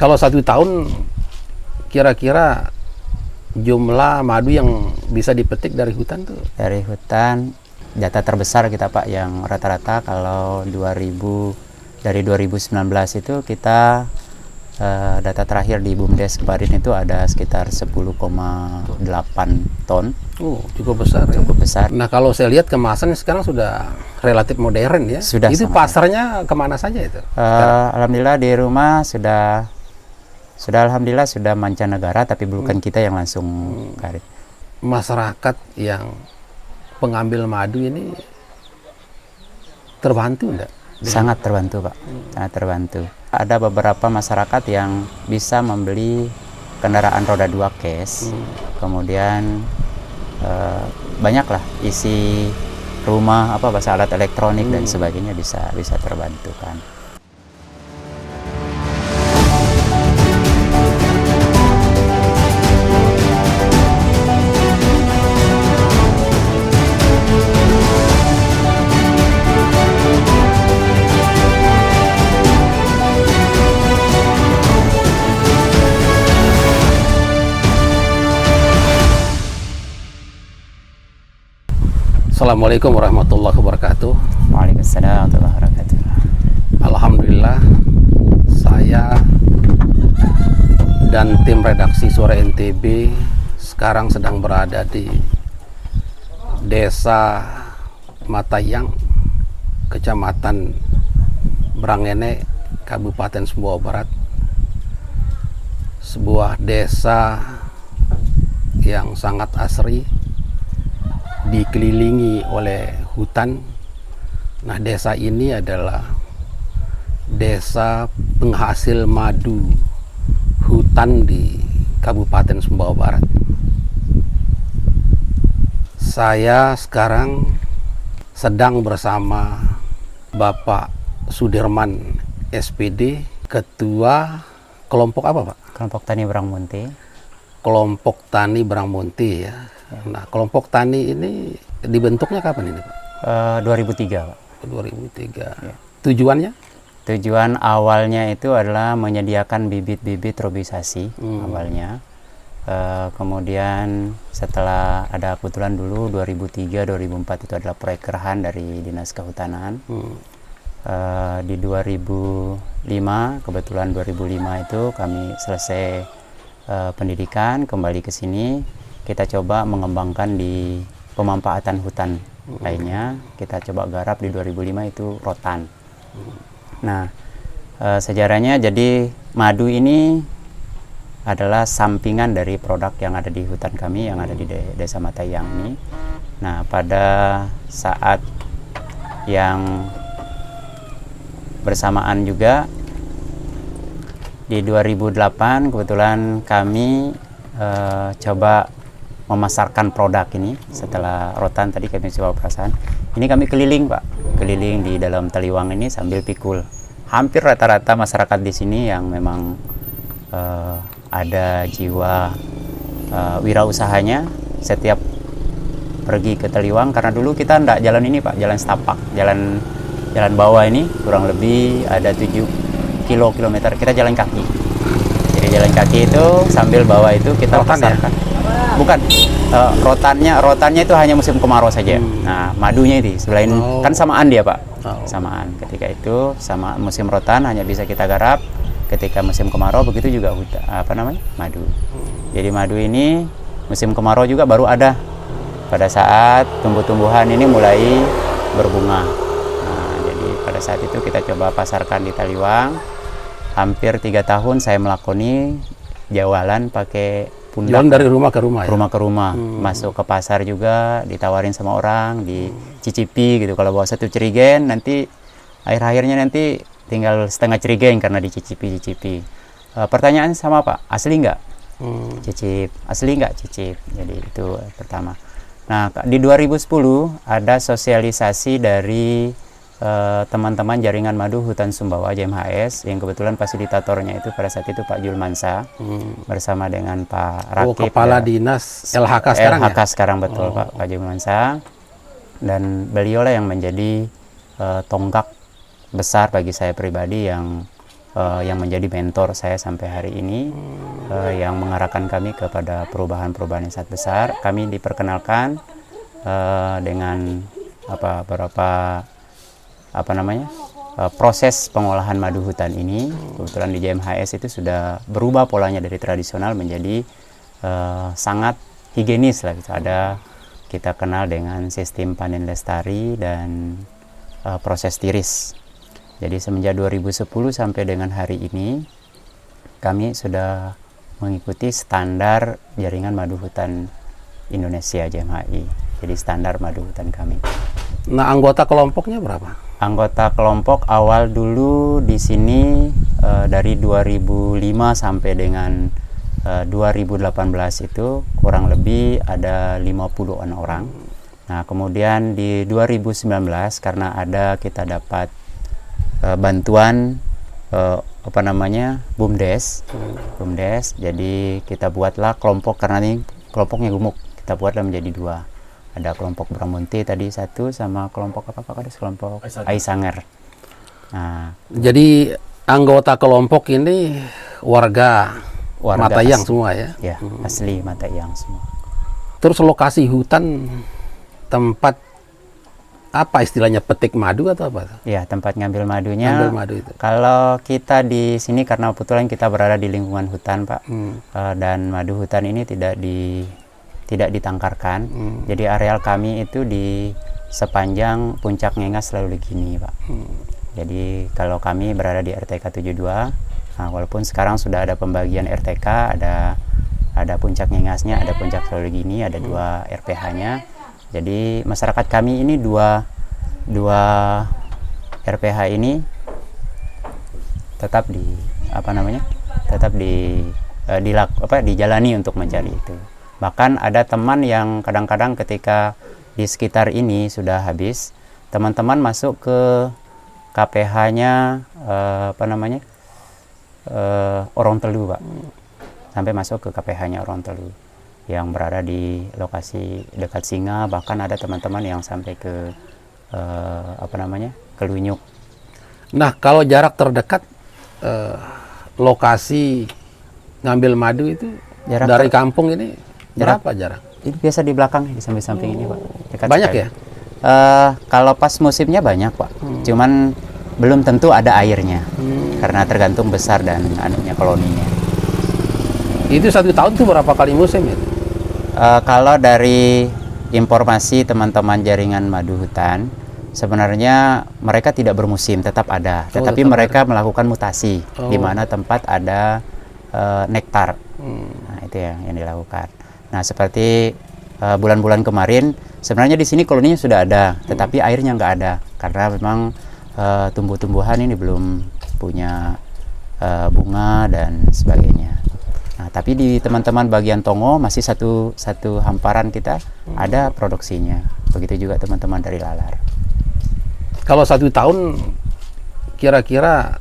Kalau 1 tahun kira-kira jumlah madu yang bisa dipetik dari hutan tuh? Dari hutan data terbesar kita Pak, yang rata-rata kalau dari 2019 itu kita data terakhir di BUMDes kemarin itu ada sekitar 10,8 ton. Cukup besar. Cukup besar. Nah, kalau saya lihat kemasan sekarang sudah relatif modern ya. Sudah. Itu pasarnya kemana saja itu? Alhamdulillah di rumah sudah alhamdulillah sudah mancanegara, tapi bukan kita yang langsung karit. Masyarakat yang pengambil madu ini terbantu enggak? Sangat terbantu Pak, sangat terbantu. Ada beberapa masyarakat yang bisa membeli kendaraan roda 2 cash, kemudian banyaklah isi rumah, bahasa alat elektronik dan sebagainya bisa terbantukan. Assalamualaikum warahmatullahi wabarakatuh. Waalaikumsalam warahmatullahi wabarakatuh. Alhamdulillah, saya dan tim redaksi Suara NTB sekarang sedang berada di Desa Matayang, Kecamatan Brangene, Kabupaten Sumbawa Barat. Sebuah desa yang sangat asri, dikelilingi oleh hutan. Nah, desa ini adalah desa penghasil madu hutan di Kabupaten Sumbawa Barat. Saya sekarang sedang bersama Bapak Sudirman SPD, Ketua kelompok apa Pak? Kelompok Tani Brangmunti. Kelompok Tani Brangmunti ya. Nah, kelompok tani ini dibentuknya kapan ini Pak? 2003 Pak. 2003. Ya. Tujuannya? Tujuan awalnya itu adalah menyediakan bibit-bibit robisasi awalnya. Kemudian setelah ada kebetulan dulu 2003-2004 itu adalah proyek Kerhan dari Dinas Kehutanan. Di 2005, kebetulan 2005 itu kami selesai pendidikan, kembali ke sini. Kita coba mengembangkan di pemanfaatan hutan lainnya. Kita coba garap di 2005 itu rotan. Nah, sejarahnya jadi madu ini adalah sampingan dari produk yang ada di hutan kami yang ada di Desa Matayang ini. Nah, pada saat yang bersamaan juga di 2008 kebetulan kami coba memasarkan produk ini. Setelah rotan tadi kami coba perasaan. Ini kami keliling Pak, keliling di dalam Taliwang ini sambil pikul. Hampir rata-rata masyarakat di sini yang memang ada jiwa wirausahanya, setiap pergi ke Taliwang, karena dulu kita enggak jalan ini Pak, jalan setapak, jalan bawah ini kurang lebih ada 7 kilometer, kita jalan kaki. Jadi jalan kaki itu sambil bawa itu kita pasarkan. Bukan, rotannya itu hanya musim kemarau saja. Nah, madunya itu selain kan samaan dia Pak, samaan. Ketika itu sama musim rotan hanya bisa kita garap. Ketika musim kemarau begitu juga madu. Jadi madu ini musim kemarau juga baru ada pada saat tumbuh-tumbuhan ini mulai berbunga. Nah, jadi pada saat itu kita coba pasarkan di Taliwang. Hampir 3 tahun saya melakoni jualan pakai pundak. Jalan dari rumah ke rumah ya? Rumah ke rumah, masuk ke pasar juga, ditawarin sama orang, dicicipi gitu. Kalau bawa 1 cerigen, nanti akhir-akhirnya nanti tinggal setengah cerigen karena dicicipi. Pertanyaan sama Pak, asli nggak? Cicip, asli nggak? Cicip. Jadi itu pertama. Nah, di 2010 ada sosialisasi dari teman-teman jaringan madu hutan Sumbawa JMHS yang kebetulan fasilitatornya itu pada saat itu Pak Julmansa bersama dengan Pak Rakib, Kepala Dinas LHK sekarang LHK ya? Sekarang betul Pak Julmansa, dan beliau lah yang menjadi tonggak besar bagi saya pribadi yang yang menjadi mentor saya sampai hari ini, yang mengarahkan kami kepada perubahan-perubahan yang sangat besar. Kami diperkenalkan dengan beberapa proses pengolahan madu hutan ini. Kebetulan di JMHS itu sudah berubah polanya dari tradisional menjadi sangat higienis lah gitu. Kita kenal dengan sistem panen lestari dan proses tiris. Jadi semenjak 2010 sampai dengan hari ini kami sudah mengikuti standar jaringan madu hutan Indonesia JMHI. Jadi standar madu hutan kami. Nah, anggota kelompoknya berapa? Anggota kelompok awal dulu di sini dari 2005 sampai dengan 2018 itu kurang lebih ada 50-an orang. Nah, kemudian di 2019 karena kita dapat bantuan BUMDes. BUMDes, jadi kita buatlah kelompok, karena ini kelompoknya gemuk, kita buatlah menjadi 2. Ada kelompok Bramunti tadi 1 sama kelompok kelompok Aisanger. Nah, jadi anggota kelompok ini warga Matayang asli, semua ya? Ya, asli Matayang semua. Terus lokasi hutan, tempat apa istilahnya, petik madu atau apa? Ya, tempat ngambil madunya. Ngambil madu itu. Kalau kita di sini karena kebetulan kita berada di lingkungan hutan, Pak, dan madu hutan ini tidak ditangkarkan. Jadi areal kami itu di sepanjang puncak Ngengas selalu begini, Pak. Jadi kalau kami berada di RTK 72, nah, walaupun sekarang sudah ada pembagian RTK, ada puncak Ngengasnya, ada puncak selalu gini, ada 2 RPH-nya. Jadi masyarakat kami ini dua RPH ini tetap dijalani untuk mencari itu. Bahkan ada teman yang kadang-kadang ketika di sekitar ini sudah habis, teman-teman masuk ke KPH-nya Orontelu, Pak. Sampai masuk ke KPH-nya Orontelu yang berada di lokasi dekat Singa. Bahkan ada teman-teman yang sampai ke ke Lunyuk. Nah, kalau jarak terdekat lokasi ngambil madu itu dari kampung ini berapa jarak? Itu biasa di belakang, di samping-samping ini, Pak. Dekat banyak sekali. Ya? Kalau pas musimnya banyak, Pak. Cuman belum tentu ada airnya, karena tergantung besar dan anunya koloninya. Itu 1 tahun tuh berapa kali musim ya? Kalau dari informasi teman-teman jaringan madu hutan, sebenarnya mereka tidak bermusim, tetap ada. Tetapi mereka melakukan mutasi, di mana tempat ada nektar. Nah, itu yang dilakukan. Nah, seperti bulan-bulan kemarin, sebenarnya di sini koloninya sudah ada, tetapi airnya nggak ada, karena memang tumbuh-tumbuhan ini belum punya bunga dan sebagainya. Nah, tapi di teman-teman bagian Tongo masih satu hamparan kita ada produksinya. Begitu juga teman-teman dari Lalar. Kalau 1 tahun kira-kira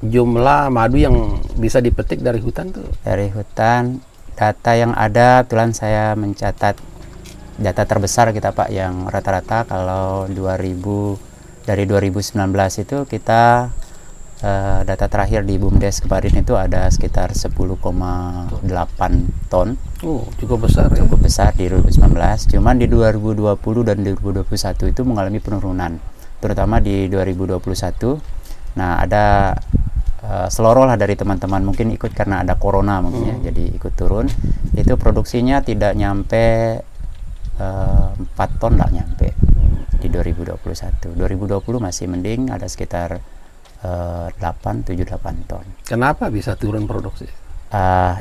jumlah madu yang bisa dipetik dari hutan tuh? Dari hutan, data yang ada, kebetulan saya mencatat data terbesar kita, Pak, yang rata-rata kalau dari 2019 itu kita data terakhir di BUMDes kemarin itu ada sekitar 10,8 ton. Cukup besar. Cukup besar di 2019. Cuman di 2020 dan 2021 itu mengalami penurunan, terutama di 2021. Nah, ada seloroh lah dari teman-teman, mungkin ikut karena ada corona mungkin ya, jadi ikut turun. Itu produksinya tidak nyampe 4 ton, nggak nyampe di 2021. 2020 masih mending, ada sekitar 7-8 ton. Kenapa bisa turun produksi?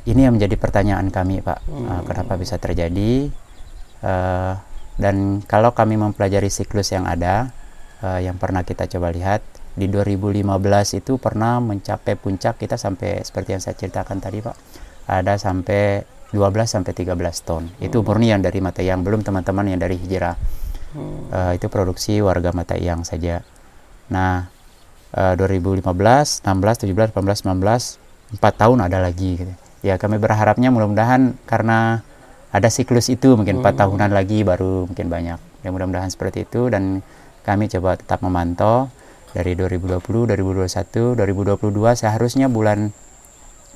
Ini yang menjadi pertanyaan kami, Pak. Kenapa bisa terjadi? Dan kalau kami mempelajari siklus yang ada, yang pernah kita coba lihat, di 2015 itu pernah mencapai puncak kita sampai seperti yang saya ceritakan tadi, Pak. Ada sampai 12-13 ton. Itu murni yang dari Matayang, belum teman-teman yang dari Hijrah. Itu produksi warga Matayang saja. Nah, 2015, 16, 17, 18, 19, 4 tahun ada lagi gitu. Ya, kami berharapnya mudah-mudahan karena ada siklus itu mungkin 4 tahunan lagi baru mungkin banyak. Ya, mudah-mudahan seperti itu, dan kami coba tetap memantau. dari 2020, 2021, 2022 seharusnya bulan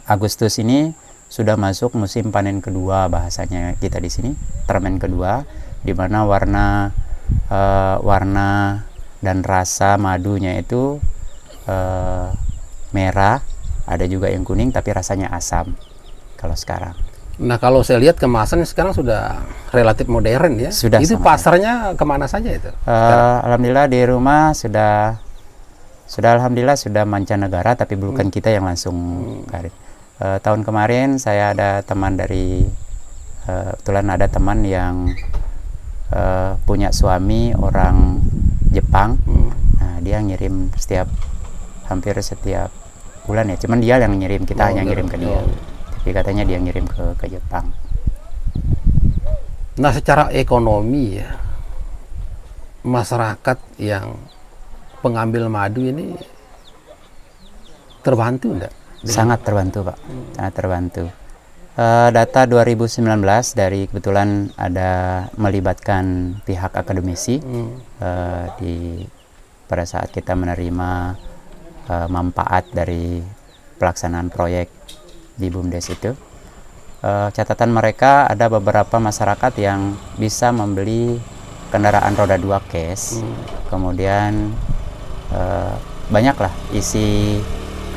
Agustus ini sudah masuk musim panen kedua, bahasanya kita di sini, termen kedua, di mana warna dan rasa madunya itu merah, ada juga yang kuning tapi rasanya asam kalau sekarang. Nah, kalau saya lihat kemasan sekarang sudah relatif modern ya. Sudah. Itu pasarnya kemana saja itu? Alhamdulillah di rumah sudah alhamdulillah sudah mancanegara, tapi bukan kita yang langsung karir. Tahun kemarin saya ada teman dari kebetulan ada teman yang punya suami orang Jepang. Nah, dia ngirim hampir setiap bulan ya. Cuman dia yang ngirim, kita hanya ngirim ke dia. Tapi katanya dia ngirim ke Jepang. Nah, secara ekonomi ya, masyarakat yang pengambil madu ini terbantu enggak? Sangat terbantu, Pak. Sangat terbantu. Data 2019 dari kebetulan ada melibatkan pihak akademisi pada saat kita menerima manfaat dari pelaksanaan proyek di BUMDes itu. Catatan mereka ada beberapa masyarakat yang bisa membeli kendaraan roda 2 cash, kemudian banyaklah isi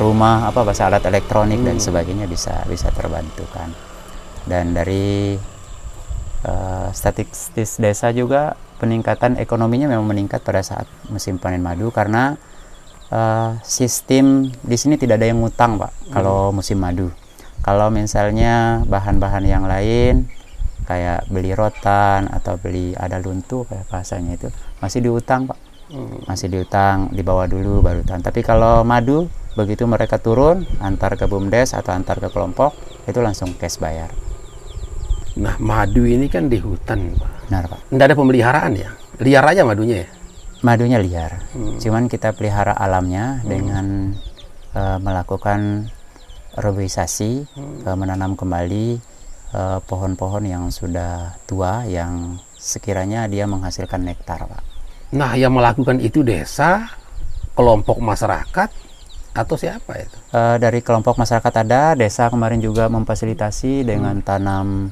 rumah, bahasa alat elektronik dan sebagainya bisa terbantukan. Dan dari statistik desa juga peningkatan ekonominya memang meningkat pada saat musim panen madu, karena sistem di sini tidak ada yang ngutang, Pak, kalau musim madu. Kalau misalnya bahan-bahan yang lain kayak beli rotan atau beli ada luntu kayak bahasanya itu masih diutang, Pak. Masih diutang, dibawa dulu baru utang. Tapi kalau madu begitu mereka turun antar ke BUMDes atau antar ke kelompok itu langsung cash bayar. Nah, madu ini kan di hutan, Pak. Benar, Pak. Nggak ada pemeliharaan ya? Liar aja madunya ya? Madunya liar. Cuman kita pelihara alamnya dengan melakukan reboisasi, menanam kembali pohon-pohon yang sudah tua yang sekiranya dia menghasilkan nektar, Pak. Nah, yang melakukan itu desa, kelompok masyarakat, atau siapa itu? Dari kelompok masyarakat ada, desa kemarin juga memfasilitasi dengan tanam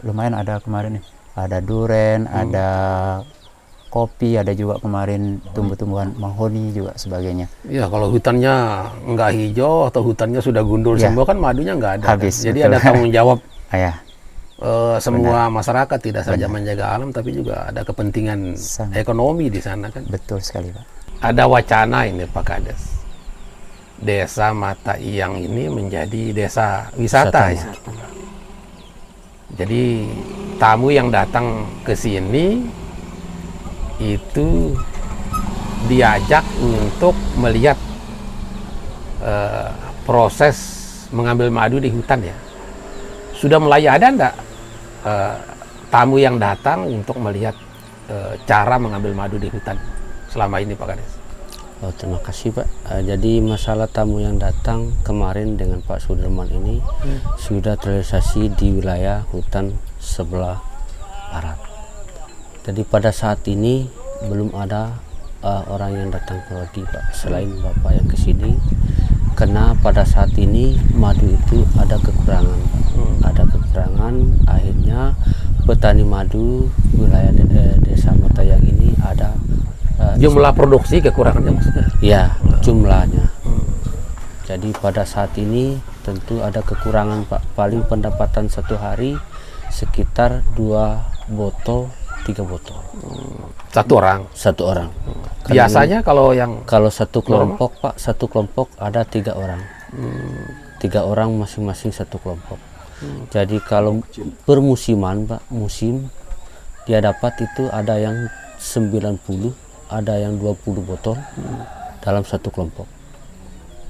lumayan ada kemarin nih. Ada duren, ada kopi, ada juga kemarin tumbuh-tumbuhan mahoni juga sebagainya. Ya, kalau hutannya nggak hijau atau hutannya sudah gundul semua kan madunya nggak ada. Habis, kan? Jadi betul. ada tanggung jawab semua Benar. masyarakat, tidak saja menjaga alam, tapi juga ada kepentingan ekonomi di sana kan. Betul sekali, Pak. Ada wacana ini, Pak Kades. Desa Mata Iyang ini menjadi desa wisata ya. Jadi tamu yang datang ke sini itu diajak untuk melihat proses mengambil madu di hutan ya. Sudah mulai ada enggak tamu yang datang untuk melihat cara mengambil madu di hutan selama ini, Pak Kades? Oh, terima kasih, Pak. Jadi masalah tamu yang datang kemarin dengan Pak Sudirman ini sudah terrealisasi di wilayah hutan sebelah barat. Jadi pada saat ini belum ada orang yang datang lagi, Pak, selain Bapak yang kesini. Karena pada saat ini madu itu ada kekurangan, Pak. Ada kekurangan, akhirnya petani madu wilayah desa Mata Iyang ini ada jumlah produksi kekurangannya maksudnya? Ya, jumlahnya. Jadi pada saat ini tentu ada kekurangan, Pak. Paling pendapatan satu hari sekitar 2 botol, 3 botol. Satu orang? Satu orang. Biasanya kalau satu kelompok, Pak, satu kelompok ada 3 orang. 3 orang masing-masing satu kelompok. Jadi kalau permusiman, Pak, musim dia dapat itu ada yang 90, ada yang 20 botol dalam satu kelompok.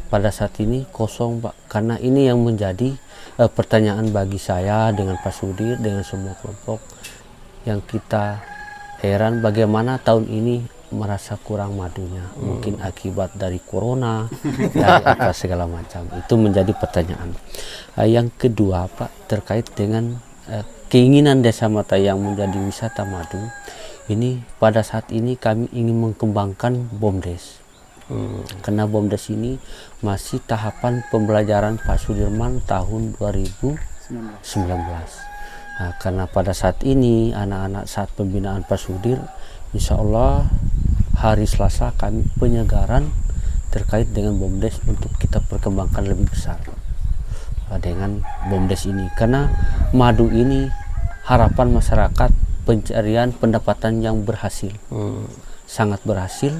Pada saat ini kosong, Pak, karena ini yang menjadi pertanyaan bagi saya dengan Pak Sudir, dengan semua kelompok, yang kita heran bagaimana tahun ini merasa kurang madunya. Mungkin akibat dari corona, dari apa segala macam. Itu menjadi pertanyaan. Yang kedua, Pak, terkait dengan keinginan Desa Mata Iyang menjadi wisata madu, Ini pada saat ini kami ingin mengembangkan BOMDes. Karena BOMDes ini masih tahapan pembelajaran Pak Sudirman tahun 2019. Nah, karena pada saat ini anak-anak saat pembinaan Pak Sudir, insya Allah hari Selasa kami penyegaran terkait dengan BOMDes untuk kita perkembangkan lebih besar dengan BOMDes ini, karena madu ini harapan masyarakat pencarian pendapatan yang berhasil, sangat berhasil,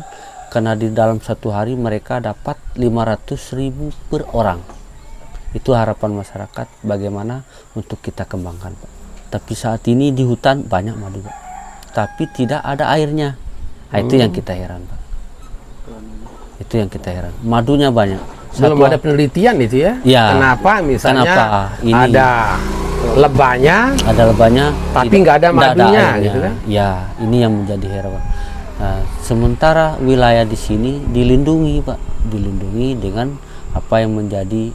karena di dalam satu hari mereka dapat 500.000 per orang. Itu harapan masyarakat bagaimana untuk kita kembangkan, Pak. Tapi saat ini di hutan banyak madu, Pak, tapi tidak ada airnya. Nah, itu yang kita heran, Pak. Itu yang kita heran, madunya banyak. Belum ada penelitian itu ya? Ya. Kenapa misalnya Ini ada lebahnya, tapi nggak ada madunya, gitu kan? Ya, ini yang menjadi heran. Nah, sementara wilayah di sini dilindungi, Pak, dilindungi dengan apa yang menjadi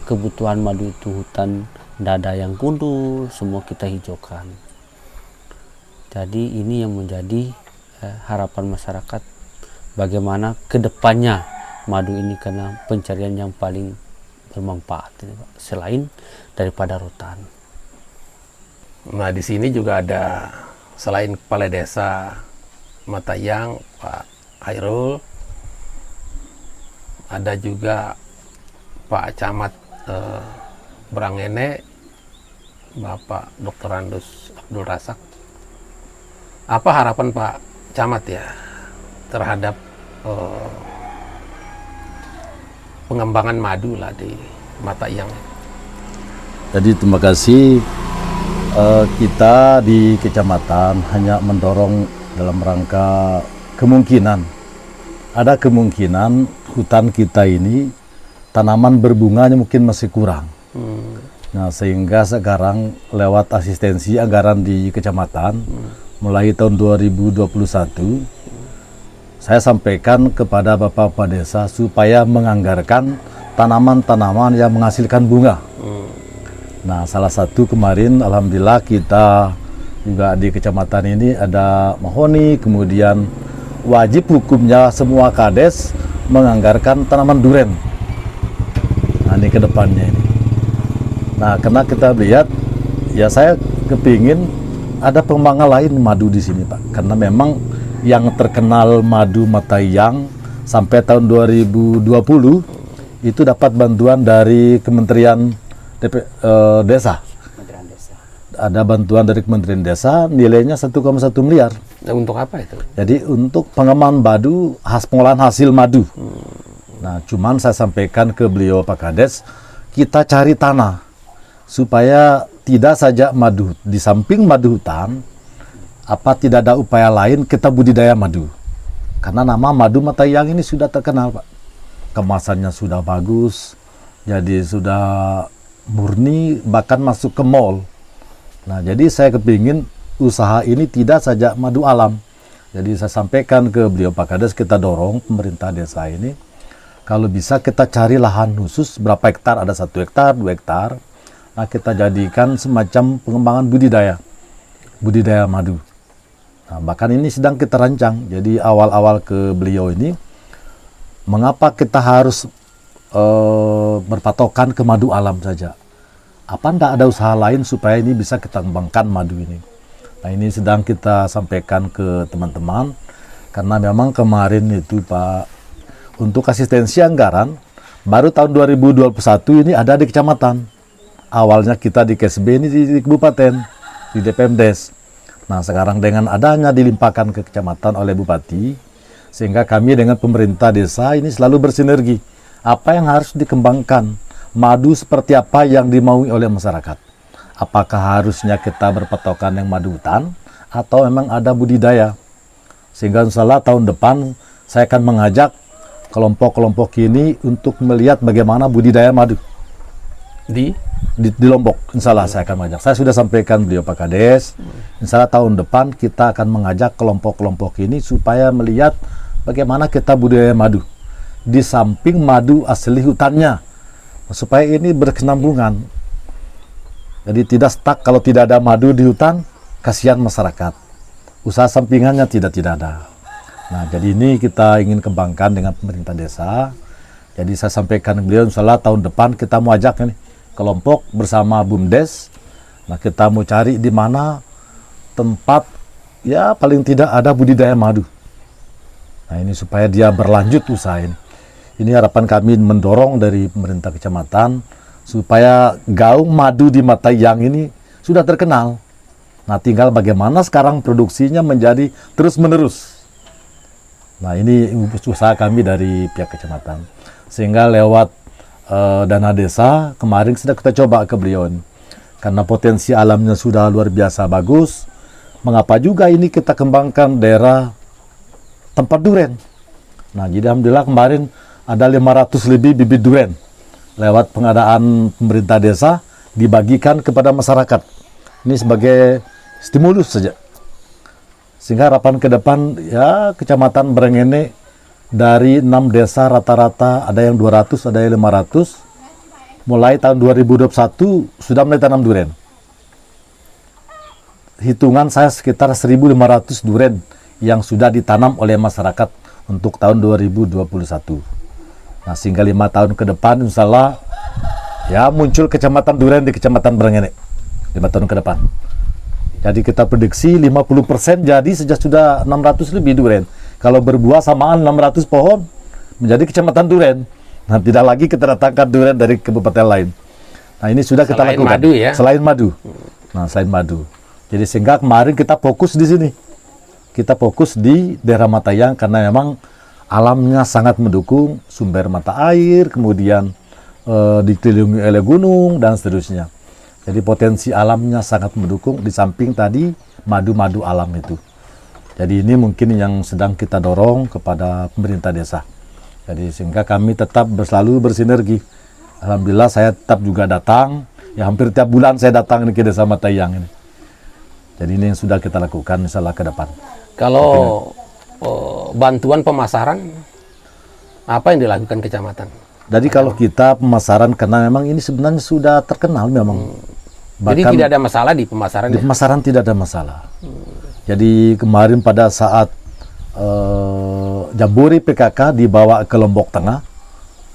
kebutuhan madu itu, hutan dada yang gundul, semua kita hijaukan. Jadi ini yang menjadi harapan masyarakat bagaimana kedepannya madu ini, karena pencarian yang paling bermanfaat ini, Pak, selain daripada rotan. Nah, di sini juga ada selain kepala desa Matayang Pak Hairul, ada juga Pak Camat Brangene Bapak Dr. Randus Abdul Razak. Apa harapan Pak Camat ya terhadap pengembangan madu lah di Matayang? Jadi terima kasih. Kita di kecamatan hanya mendorong dalam rangka kemungkinan, ada kemungkinan hutan kita ini tanaman berbunganya mungkin masih kurang. Nah, sehingga sekarang lewat asistensi anggaran di kecamatan mulai tahun 2021 saya sampaikan kepada Bapak Desa supaya menganggarkan tanaman-tanaman yang menghasilkan bunga. Nah, salah satu kemarin alhamdulillah kita juga di kecamatan ini ada mahoni, kemudian wajib hukumnya semua kades menganggarkan tanaman duren. Nah, ini ke depannya ini. Nah, karena kita lihat, ya saya kepingin ada pengembangan lain madu di sini, Pak. Karena memang yang terkenal madu Matayang sampai tahun 2020 itu dapat bantuan dari Kementerian Desa. Ada bantuan dari Kementerian Desa nilainya 1,1 miliar. Nah, untuk apa itu? Jadi untuk pengembangan madu, pengolahan hasil madu. Nah, cuman saya sampaikan ke beliau Pak Kades, kita cari tanah supaya tidak saja madu, di samping madu hutan, apa tidak ada upaya lain kita budidaya madu. Karena nama madu Matayang ini sudah terkenal, Pak. Kemasannya sudah bagus, jadi sudah murni, bahkan masuk ke mall. Nah, jadi saya kepingin usaha ini tidak saja madu alam. Jadi saya sampaikan ke beliau Pak Kades, kita dorong pemerintah desa ini, kalau bisa kita cari lahan khusus, berapa hektar, ada 1 hektar, 2 hektar. Nah, kita jadikan semacam pengembangan budidaya madu. Nah, bahkan ini sedang kita rancang. Jadi awal-awal ke beliau ini, mengapa kita harus berpatokan ke madu alam saja? Apa enggak ada usaha lain supaya ini bisa kita kembangkan madu ini? Nah, ini sedang kita sampaikan ke teman-teman, karena memang kemarin itu Pak, untuk asistensi anggaran, baru tahun 2021 ini ada di kecamatan. Awalnya kita di KSB ini di Kabupaten, di DPMDes. Nah, sekarang dengan adanya dilimpahkan ke kecamatan oleh Bupati, sehingga kami dengan pemerintah desa ini selalu bersinergi. Apa yang harus dikembangkan? Madu seperti apa yang dimaui oleh masyarakat? Apakah harusnya kita berpatokan yang madu hutan, atau memang ada budidaya? Sehingga insya Allah tahun depan saya akan mengajak kelompok-kelompok ini untuk melihat bagaimana budidaya madu di Lombok. Insya Allah saya akan mengajak. Saya sudah sampaikan beliau Pak Kades, insya Allah tahun depan kita akan mengajak kelompok-kelompok ini supaya melihat bagaimana kita budidaya madu di samping madu asli hutannya, supaya ini berkesinambungan. Jadi tidak stuck, kalau tidak ada madu di hutan, kasihan masyarakat. usaha sampingannya tidak ada. Nah, jadi ini kita ingin kembangkan dengan pemerintah desa. Jadi saya sampaikan ke beliau, insyaallah tahun depan kita mau ajak nih kelompok bersama BUMDes. Nah, kita mau cari di mana tempat ya paling tidak ada budidaya madu. Nah, ini supaya dia berlanjut usaha ini. Ini harapan kami mendorong dari pemerintah kecamatan supaya gaung madu di Matayang ini sudah terkenal. Nah, tinggal bagaimana sekarang produksinya menjadi terus-menerus. Nah, ini usaha kami dari pihak kecamatan. Sehingga lewat dana desa, kemarin sudah kita coba ke beliau. Karena potensi alamnya sudah luar biasa bagus, mengapa juga ini kita kembangkan daerah tempat duren. Nah, jadi alhamdulillah kemarin ada 500 lebih bibit duren. Lewat pengadaan pemerintah desa, dibagikan kepada masyarakat. Ini sebagai stimulus saja. Sehingga harapan ke depan ya Kecamatan Brengene dari 6 desa rata-rata ada yang 200, ada yang 500. Mulai tahun 2021 sudah mulai tanam duren. Hitungan saya sekitar 1.500 duren yang sudah ditanam oleh masyarakat untuk tahun 2021. Nah, sehingga 5 tahun ke depan insya Allah ya muncul Kecamatan Duren di Kecamatan Brengene 5 tahun ke depan. Jadi kita prediksi 50% jadi sejak sudah 600 lebih duren. Kalau berbuah samaan 600 pohon menjadi Kecamatan Duren. Nah, tidak lagi kita datangkan duren dari kabupaten lain. Nah, ini sudah kita Selain lakukan. madu ya? Selain madu. Nah, selain madu. Jadi sehingga kemarin kita fokus di sini. Kita fokus di daerah Matayang karena memang alamnya sangat mendukung, sumber mata air, kemudian dikelilingi oleh gunung dan seterusnya. Jadi potensi alamnya sangat mendukung di samping tadi madu-madu alam itu. Jadi ini mungkin yang sedang kita dorong kepada pemerintah desa. Jadi sehingga kami tetap selalu bersinergi. Alhamdulillah saya tetap juga datang. Ya hampir tiap bulan saya datang ke desa Matayang ini. Jadi ini yang sudah kita lakukan insyaallah ke depan. Kalau bantuan pemasaran, apa yang dilakukan kecamatan? Jadi kalau kita pemasaran, karena memang ini sebenarnya sudah terkenal memang. Jadi tidak ada masalah di pemasaran di ya? pemasaran tidak ada masalah. Jadi kemarin pada saat Jambore PKK dibawa ke Lombok Tengah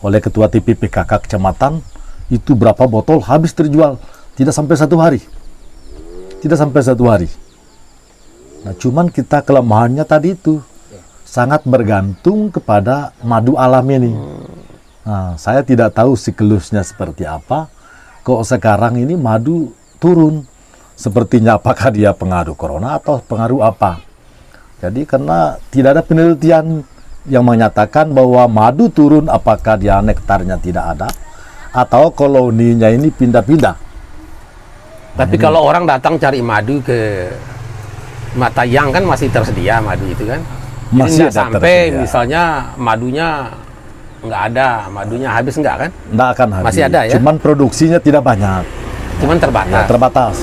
oleh Ketua TV PKK Kecamatan, itu berapa botol habis terjual, tidak sampai 1 hari. Tidak sampai 1 hari. Nah, cuman kita kelemahannya tadi itu sangat bergantung kepada madu alam ini. Nah, saya tidak tahu siklusnya seperti apa. Kok sekarang ini madu turun? Sepertinya apakah dia pengaruh corona atau pengaruh apa? Jadi karena tidak ada penelitian yang menyatakan bahwa madu turun, apakah dia nektarnya tidak ada atau koloninya ini pindah-pindah. Tapi kalau orang datang cari madu ke Matayang kan masih tersedia madu itu kan? Masih Jadi nggak ada sampai tersedia. misalnya madunya nggak ada, madunya habis nggak kan? Nggak akan habis. Masih ada ya? Cuman produksinya tidak banyak. Cuman terbatas. Ya, terbatas.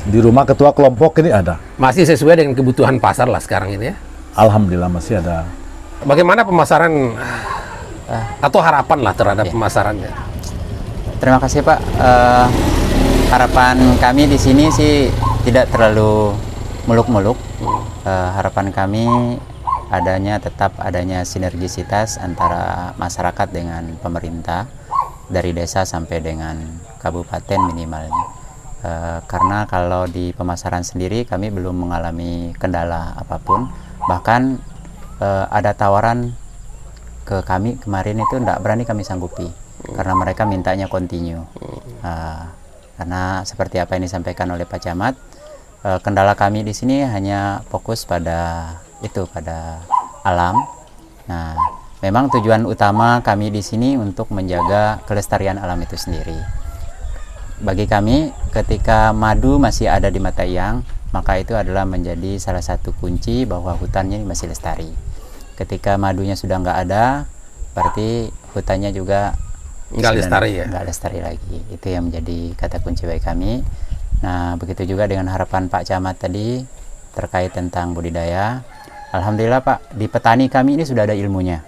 Di rumah ketua kelompok ini ada. Masih sesuai dengan kebutuhan pasar lah sekarang ini ya? Alhamdulillah masih ada. Bagaimana pemasaran atau harapan lah terhadap pemasarannya? Terima kasih Pak. Harapan kami di sini sih tidak terlalu muluk-muluk. Harapan kami tetap adanya sinergisitas antara masyarakat dengan pemerintah dari desa sampai dengan kabupaten minimalnya. Karena kalau di pemasaran sendiri kami belum mengalami kendala apapun. Bahkan ada tawaran ke kami kemarin itu tidak berani kami sanggupi karena mereka mintanya continue. Karena seperti apa yang disampaikan oleh Pak Camat, kendala kami di sini hanya fokus pada alam. Nah, memang tujuan utama kami di sini untuk menjaga kelestarian alam itu sendiri. Bagi kami, ketika madu masih ada di Matayang, maka itu adalah menjadi salah satu kunci bahwa hutannya masih lestari. Ketika madunya sudah nggak ada, berarti hutannya juga Nggak lestari ya? Nggak lestari lagi. Itu yang menjadi kata kunci bagi kami. Nah, begitu juga dengan harapan Pak Camat tadi terkait tentang budidaya. Alhamdulillah Pak, di petani kami ini sudah ada ilmunya.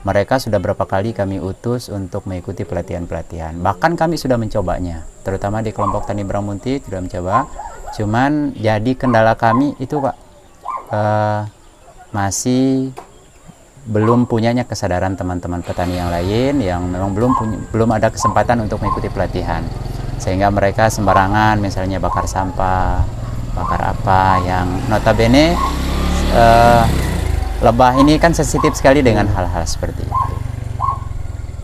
Mereka sudah berapa kali kami utus untuk mengikuti pelatihan-pelatihan. Bahkan kami sudah mencobanya, terutama di kelompok Tani Bramunti sudah mencoba. Cuman jadi kendala kami itu Pak, masih belum punyanya kesadaran teman-teman petani yang lain yang memang belum ada kesempatan untuk mengikuti pelatihan, sehingga mereka sembarangan misalnya bakar sampah, bakar apa yang notabene lebah ini kan sensitif sekali dengan hal-hal seperti itu.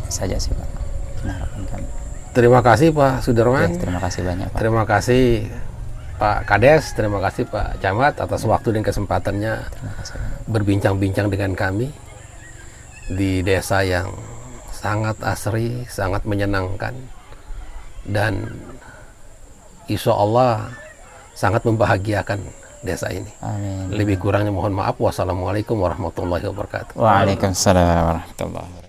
Saja sih Pak. Harapan kami. Terima kasih Pak Sudarman. Oke, terima kasih banyak Pak. Terima kasih Pak Kades, terima kasih Pak Camat atas waktu dan kesempatannya berbincang-bincang dengan kami di desa yang sangat asri, sangat menyenangkan, dan insya Allah sangat membahagiakan desa ini. Amin. Lebih kurangnya mohon maaf. Wassalamualaikum warahmatullahi wabarakatuh. Waalaikumsalam warahmatullahi wabarakatuh.